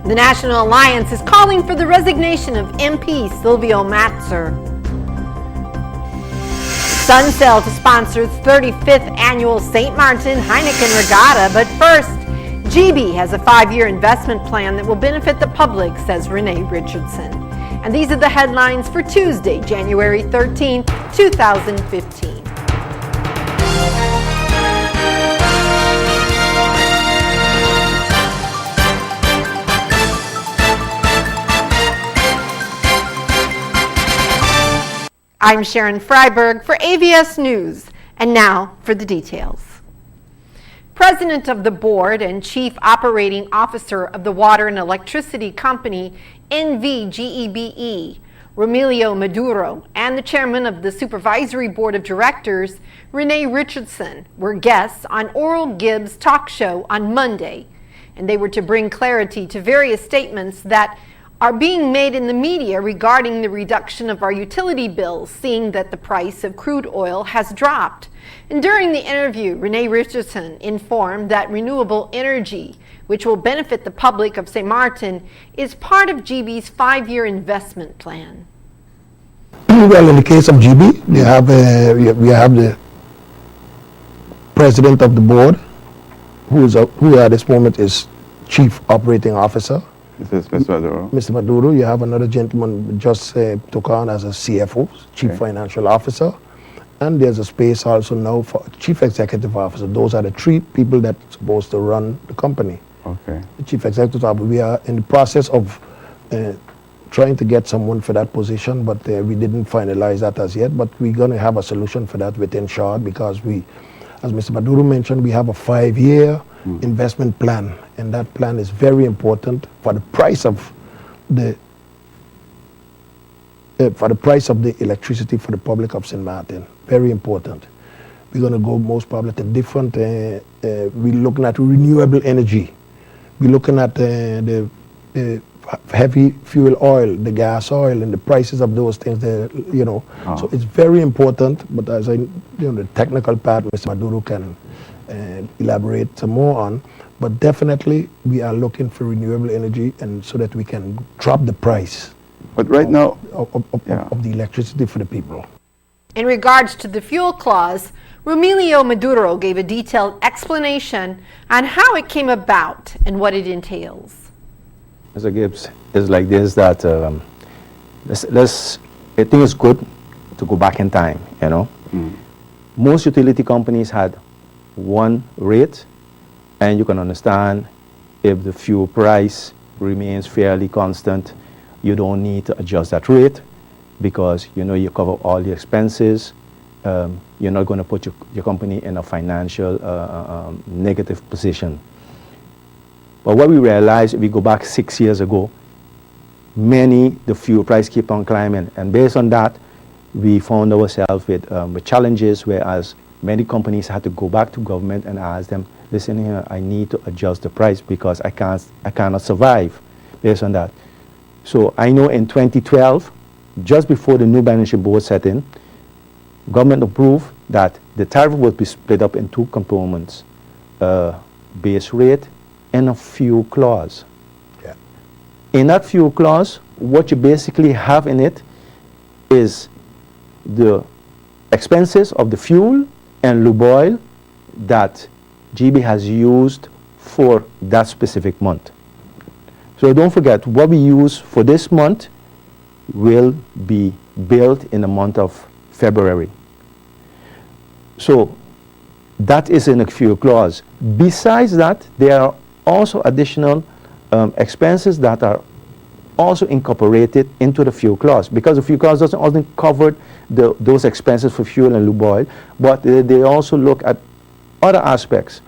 The National Alliance is calling for the resignation of MP Silvio Matzer. Sunsail to sponsor its 35th annual St. Martin Heineken Regatta, but first, GB has a 5-year investment plan that will benefit the public, says Renee Richardson. And these are the headlines for Tuesday, January 13, 2015. I'm Sharon Freiberg for AVS News, and now for the details. President of the Board and Chief Operating Officer of the Water and Electricity Company, NVGEBE, Romelio Maduro, and the Chairman of the Supervisory Board of Directors, Renee Richardson, were guests on Oral Gibbs' talk show on Monday, and they were to bring clarity to various statements that are being made in the media regarding the reduction of our utility bills, seeing that the price of crude oil has dropped. And during the interview, Renee Richardson informed that renewable energy, which will benefit the public of St. Martin, is part of GB's 5-year investment plan. Well, in the case of GB, we have the president of the board, who at this moment is Chief Operating Officer. This is Mr. Maduro. Mr. Maduro, you have another gentleman who just took on as a CFO, Chief Financial Officer, and there's a space also now for Chief Executive Officer. Those are the 3 people that are supposed to run the company. Okay. The Chief Executive Officer, we are in the process of trying to get someone for that position, but we didn't finalize that as yet, but we're going to have a solution for that within short, because we, as Mr. Maduro mentioned, we have a 5-year investment plan, and that plan is very important for the price of the electricity for the public of St. Martin. Very important. We're going to go most probably to different. We're looking at renewable energy. We're looking at the heavy fuel oil, the gas oil, and the prices of those things. So it's very important. But as the technical part, Mr. Maduro can elaborate some more on, but definitely we are looking for renewable energy, and so that we can drop the price. But right now of the electricity for the people. In regards to the fuel clause, Romelio Maduro gave a detailed explanation on how it came about and what it entails. Mr. Gibbs, it's like this, that I think it's good to go back in time, Most utility companies had one rate, and you can understand if the fuel price remains fairly constant, you don't need to adjust that rate, because you cover all the expenses. You're not going to put your company in a financial negative position. But what we realized, if we go back 6 years ago, the fuel price keep on climbing, and based on that, we found ourselves with challenges, whereas many companies had to go back to government and ask them, listen here, I need to adjust the price because I cannot survive based on that. So I know in 2012, just before the new balancing board set in, government approved that the tariff would be split up in 2 components, base rate and a fuel clause. Yeah. In that fuel clause, what you basically have in it is the expenses of the fuel and lube oil that GB has used for that specific month. So don't forget, what we use for this month will be billed in the month of February. So that is in a fuel clause. Besides that, there are also additional expenses that are also incorporated into the fuel clause, because the fuel clause doesn't only cover those expenses for fuel and lube oil, but they also look at other aspects.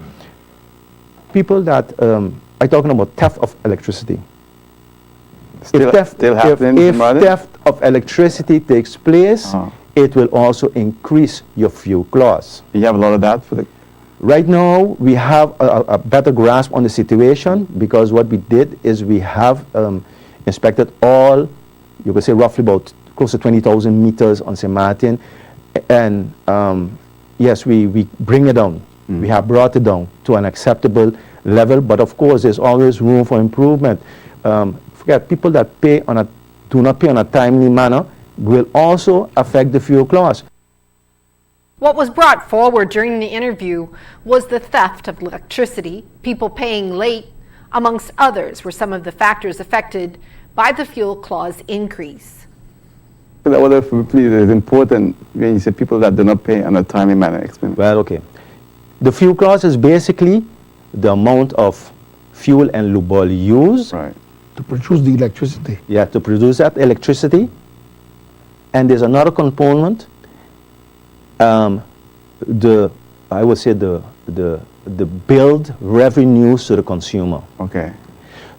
People that are talking about theft of electricity. Still happening. If theft of electricity takes place, it will also increase your fuel clause. You have a lot of that for the. Right now, we have a better grasp on the situation, because what we did is we have inspected all, you could say roughly about close to 20,000 meters on St. Martin, and yes, we bring it down. We have brought it down to an acceptable level, but of course there's always room for improvement. Forget, people that do not pay on a timely manner will also affect the fuel clause. What was brought forward during the interview was the theft of electricity, people paying late, amongst others, were some of the factors affected by the fuel clause increase. That was, please, is important when you say people that do not pay on a timely manner. Explain. Well, okay. The fuel clause is basically the amount of fuel and lube oil used to produce the electricity. Yeah, to produce that electricity. And there's another component, I would say the billed revenues to the consumer. Okay.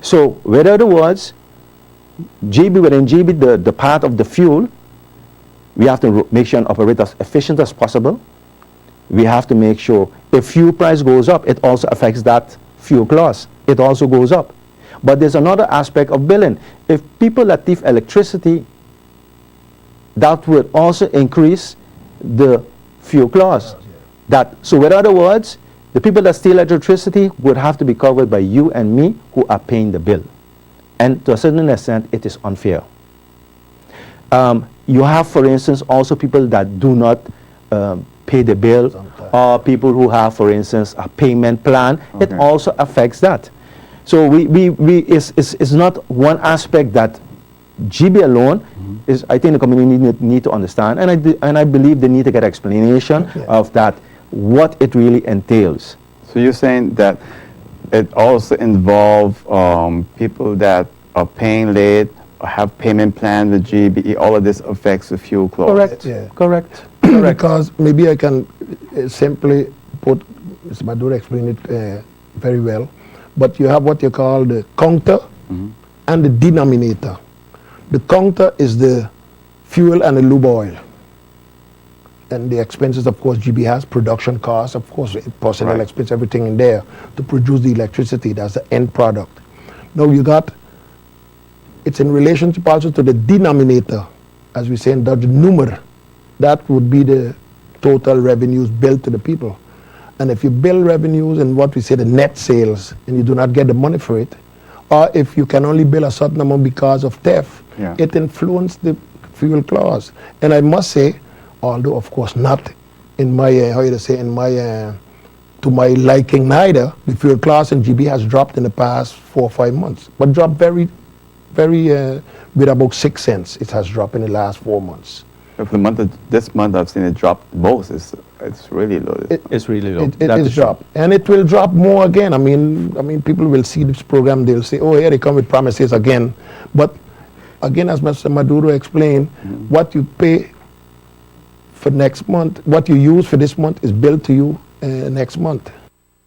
So, in other words, within GB, the part of the fuel, we have to make sure and operate as efficient as possible. We have to make sure if fuel price goes up, it also affects that fuel clause. It also goes up. But there's another aspect of billing. If people that thief electricity, that would also increase the fuel clause. So in other words, the people that steal electricity would have to be covered by you and me who are paying the bill. And to a certain extent, it is unfair. You have, for instance, also people that do not pay the bill, or people who have, for instance, a payment plan. It also affects that. So it's not one aspect that GB alone is. I think the community need to understand, and I believe they need to get explanation of that, what it really entails. So you're saying that it also involves people that are paying late or have payment plans with GB. All of this affects the fuel clause. Correct. Yeah. Correct. Because maybe I can simply put, Mr. Maduro explained it very well, but you have what you call the counter and the denominator. The counter is the fuel and the lube oil. And the expenses, of course, GB has production costs, of course, personnel expense, everything in there to produce the electricity. That's the end product. Now you got, it's in relationship also to the denominator, as we say in Dutch, number. That would be the total revenues billed to the people. And if you bill revenues and what we say the net sales, and you do not get the money for it, or if you can only bill a certain amount because of theft, it influences the fuel clause. And I must say, although of course not in my, to my liking neither, the fuel clause in GB has dropped in the past 4 or 5 months, but dropped very, with about 6 cents. It has dropped in the last 4 months. For the month this month, I've seen it drop both. It's really low. It's really low. It is dropped, and it will drop more again. I mean, people will see this program. They'll say, "Oh, here they come with promises again." But again, as Mr. Maduro explained, what you pay for next month, what you use for this month, is billed to you next month.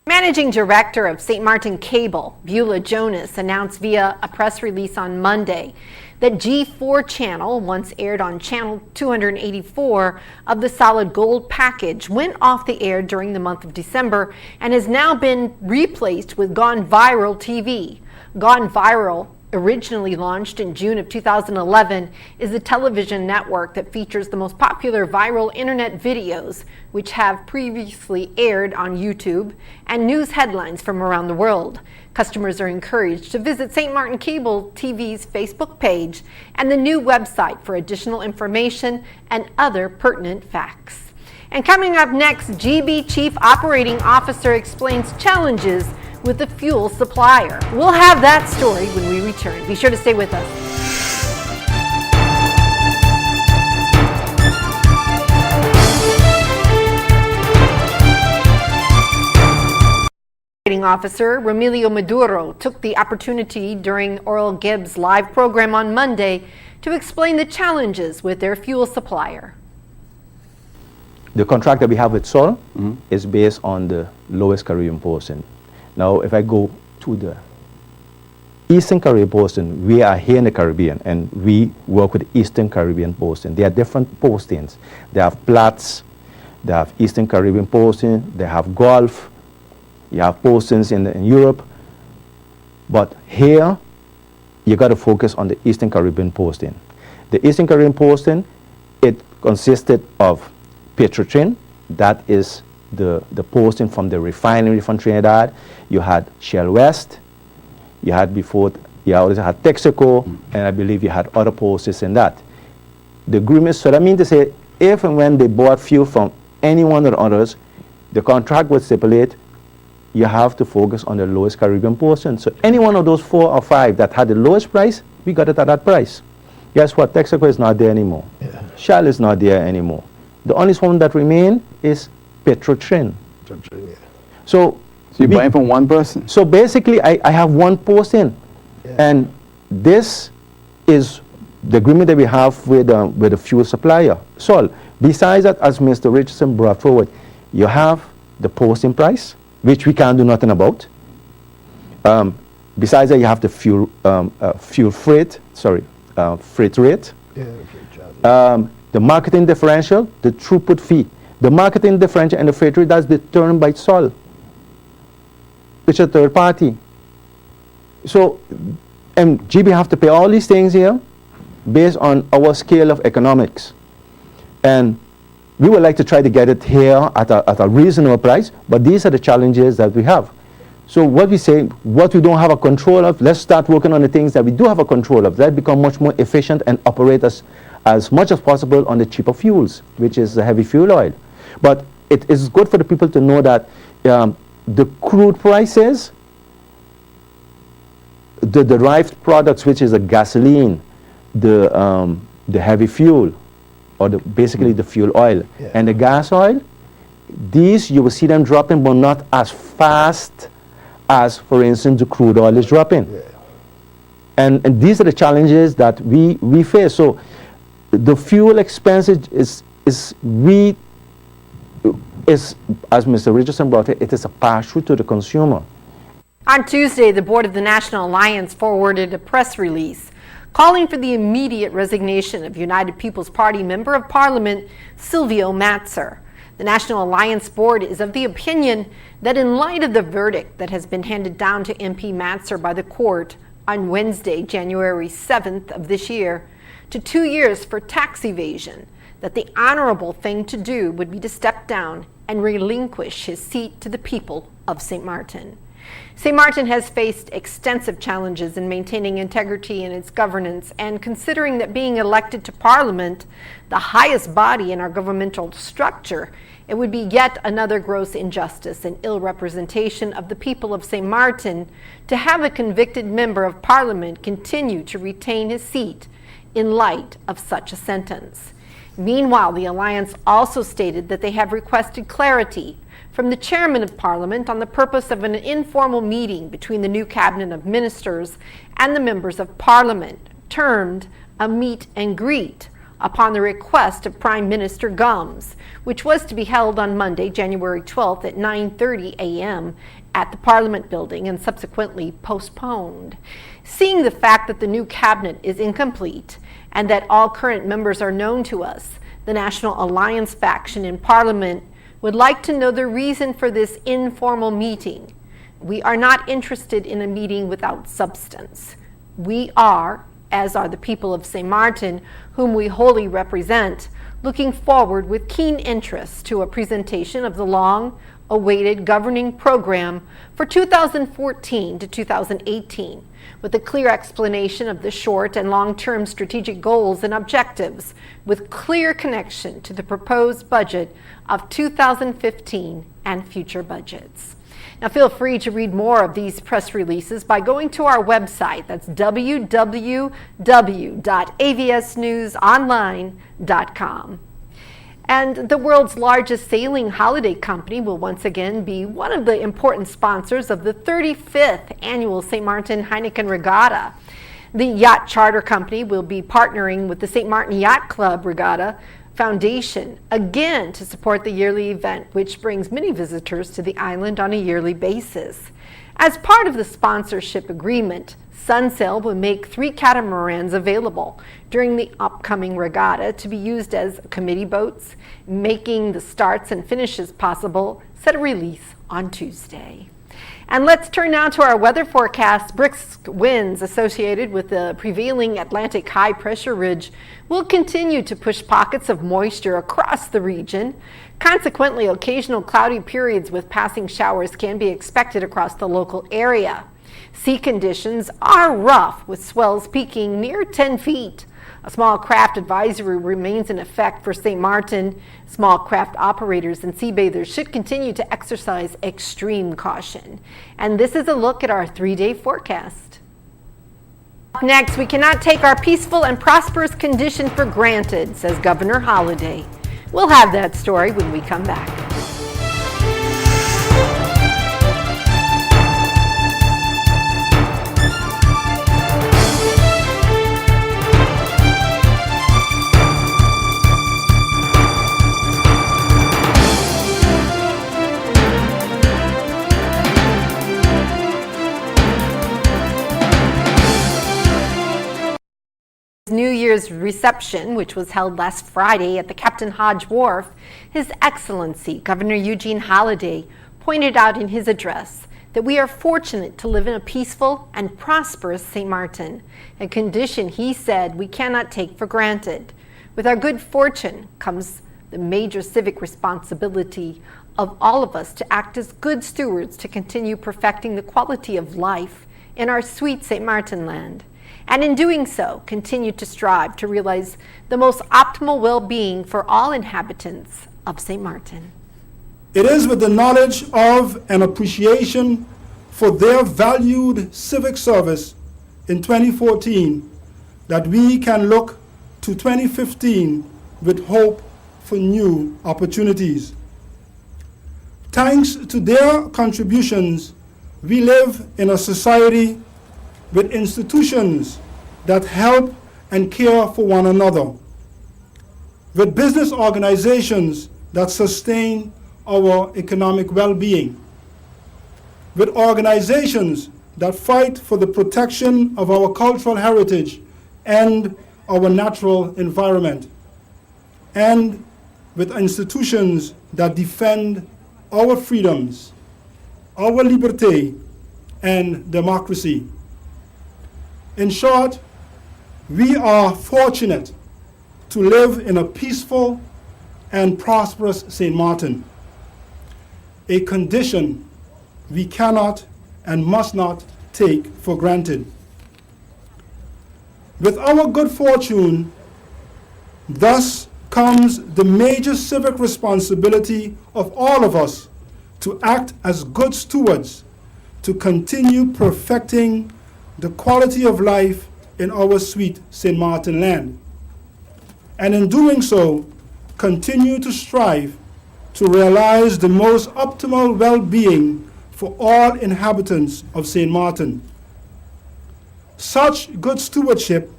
Managing Director of St. Martin Cable, Beulah Jonas, announced via a press release on Monday that G4 channel, once aired on channel 284 of the Solid Gold package, went off the air during the month of December and has now been replaced with Gone Viral TV. Gone Viral, originally launched in June of 2011, is a television network that features the most popular viral internet videos, which have previously aired on YouTube, and news headlines from around the world. Customers are encouraged to visit St. Martin Cable TV's Facebook page and the new website for additional information and other pertinent facts. And coming up next, GB Chief Operating Officer explains challenges with the fuel supplier. We'll have that story when we return. Be sure to stay with us. Operating Officer Remilio Maduro took the opportunity during Oral Gibbs' live program on Monday to explain the challenges with their fuel supplier. The contract that we have with Sol is based on the lowest Caribbean portion. Now, if I go to the Eastern Caribbean portion, we are here in the Caribbean, and we work with the Eastern Caribbean portion. There are different postings. They have Platts, they have Eastern Caribbean portion, they have Gulf, you have postings in Europe. But here, you got to focus on the Eastern Caribbean posting. The Eastern Caribbean posting, it consisted of Petrotrin, that is the posting from the refinery from Trinidad. You had Shell West. You had before, you also had Texaco, and I believe you had other posters in that. The agreement, so that means to say, if and when they bought fuel from any one of the others, the contract would stipulate you have to focus on the lowest Caribbean portion. So any one of those 4 or 5 that had the lowest price, we got it at that price. Guess what? Texaco is not there anymore. Yeah. Shell is not there anymore. The only one that remain is Petrotrin. Yeah. So you're buying from one person? So basically, I have one posting. Yeah. And this is the agreement that we have with the fuel supplier. So besides that, as Mr. Richardson brought forward, you have the posting price, which we can't do nothing about. Besides that, you have the freight rate. Yeah, the marketing differential, the throughput fee. The marketing differential and the freight rate, that's determined by SOL, which is a third party. So, and GB have to pay all these things here based on our scale of economics. And we would like to try to get it here at a reasonable price, but these are the challenges that we have. So what we say, what we don't have a control of, let's start working on the things that we do have a control of. Let's become much more efficient and operate as much as possible on the cheaper fuels, which is the heavy fuel oil. But it is good for the people to know that the crude prices, the derived products, which is the gasoline, the heavy fuel, or basically the fuel oil, and the gas oil, these you will see them dropping, but not as fast as, for instance, the crude oil is dropping. Yeah. And these are the challenges that we face. So the fuel expenses is as Mr. Richardson brought it is a pass-through to the consumer. On Tuesday, the board of the National Alliance forwarded a press release calling for the immediate resignation of United People's Party Member of Parliament Silvio Matzer. The National Alliance Board is of the opinion that in light of the verdict that has been handed down to MP Matzer by the court on Wednesday, January 7th of this year, to 2 years for tax evasion, that the honorable thing to do would be to step down and relinquish his seat to the people of St. Martin. St. Martin has faced extensive challenges in maintaining integrity in its governance, and considering that being elected to Parliament, the highest body in our governmental structure, it would be yet another gross injustice and ill representation of the people of St. Martin to have a convicted member of Parliament continue to retain his seat in light of such a sentence. Meanwhile, the Alliance also stated that they have requested clarity from the Chairman of Parliament on the purpose of an informal meeting between the new Cabinet of Ministers and the members of Parliament, termed a meet and greet, upon the request of Prime Minister Gums, which was to be held on Monday, January 12th at 9:30 a.m. at the Parliament building and subsequently postponed. Seeing the fact that the new cabinet is incomplete and that all current members are known to us, the National Alliance faction in Parliament would like to know the reason for this informal meeting. We are not interested in a meeting without substance. We are, as are the people of St. Martin, whom we wholly represent, looking forward with keen interest to a presentation of the long-awaited governing program for 2014 to 2018, with a clear explanation of the short and long-term strategic goals and objectives, with clear connection to the proposed budget of 2015 and future budgets. Now feel free to read more of these press releases by going to our website. That's www.avsnewsonline.com. And the world's largest sailing holiday company will once again be one of the important sponsors of the 35th annual St. Martin Heineken Regatta. The yacht charter company will be partnering with the St. Martin Yacht Club Regatta Foundation again to support the yearly event, which brings many visitors to the island on a yearly basis. As part of the sponsorship agreement, Sunsail will make 3 catamarans available during the upcoming regatta to be used as committee boats, making the starts and finishes possible, said a release on Tuesday. And let's turn now to our weather forecast. Brisk winds associated with the prevailing Atlantic high pressure ridge will continue to push pockets of moisture across the region. Consequently, occasional cloudy periods with passing showers can be expected across the local area. Sea conditions are rough, with swells peaking near 10 feet. A small craft advisory remains in effect for St. Martin. Small craft operators and sea bathers should continue to exercise extreme caution. And this is a look at our 3-day forecast. Up next, we cannot take our peaceful and prosperous condition for granted, says Governor Holliday. We'll have that story when we come back. New Year's reception, which was held last Friday at the Captain Hodge Wharf, His Excellency Governor Eugene Holliday pointed out in his address that we are fortunate to live in a peaceful and prosperous St. Martin, a condition he said we cannot take for granted. With our good fortune comes the major civic responsibility of all of us to act as good stewards to continue perfecting the quality of life in our sweet St. Martin land. And in doing so, continue to strive to realize the most optimal well-being for all inhabitants of St. Martin. It is with the knowledge of and appreciation for their valued civic service in 2014 that we can look to 2015 with hope for new opportunities. Thanks to their contributions, we live in a society with institutions that help and care for one another, with business organizations that sustain our economic well-being, with organizations that fight for the protection of our cultural heritage and our natural environment, and with institutions that defend our freedoms, our liberté, and democracy. In short, we are fortunate to live in a peaceful and prosperous St. Martin, a condition we cannot and must not take for granted. With our good fortune, thus comes the major civic responsibility of all of us to act as good stewards to continue perfecting the quality of life in our sweet St. Martin land. And in doing so, continue to strive to realize the most optimal well-being for all inhabitants of St. Martin. Such good stewardship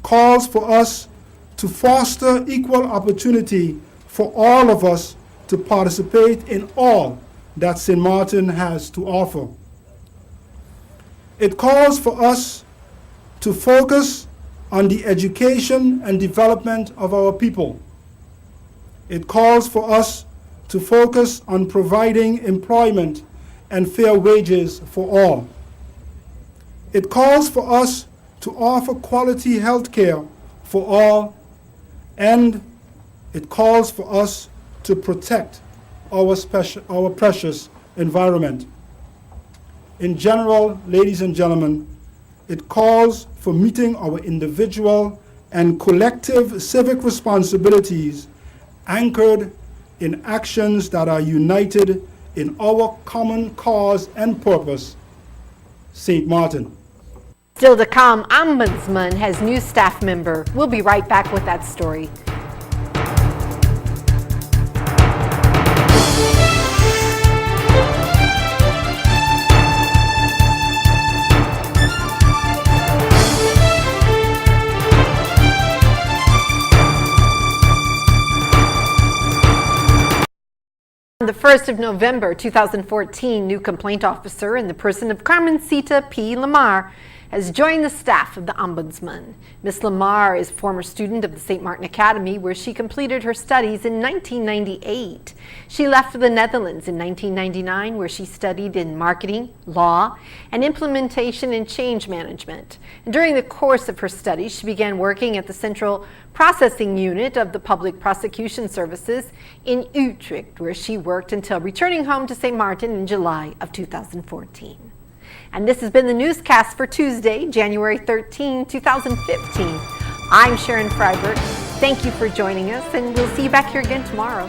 calls for us to foster equal opportunity for all of us to participate in all that St. Martin has to offer. It calls for us to focus on the education and development of our people. It calls for us to focus on providing employment and fair wages for all. It calls for us to offer quality health care for all, and it calls for us to protect our precious environment. In general, ladies and gentlemen, it calls for meeting our individual and collective civic responsibilities anchored in actions that are united in our common cause and purpose, St. Martin. Still to come, Ombudsman has new staff member. We'll be right back with that story. On the 1st of November 2014, new complaint officer in the person of Carmencita P. Lamar has joined the staff of the Ombudsman. Ms. Lamar is a former student of the St. Martin Academy, where she completed her studies in 1998. She left for the Netherlands in 1999, where she studied in marketing, law, and implementation and change management. And during the course of her studies, she began working at the Central Processing Unit of the Public Prosecution Services in Utrecht, where she worked until returning home to St. Martin in July of 2014. And this has been the newscast for Tuesday, January 13, 2015. I'm Sharon Freiberg. Thank you for joining us, and we'll see you back here again tomorrow.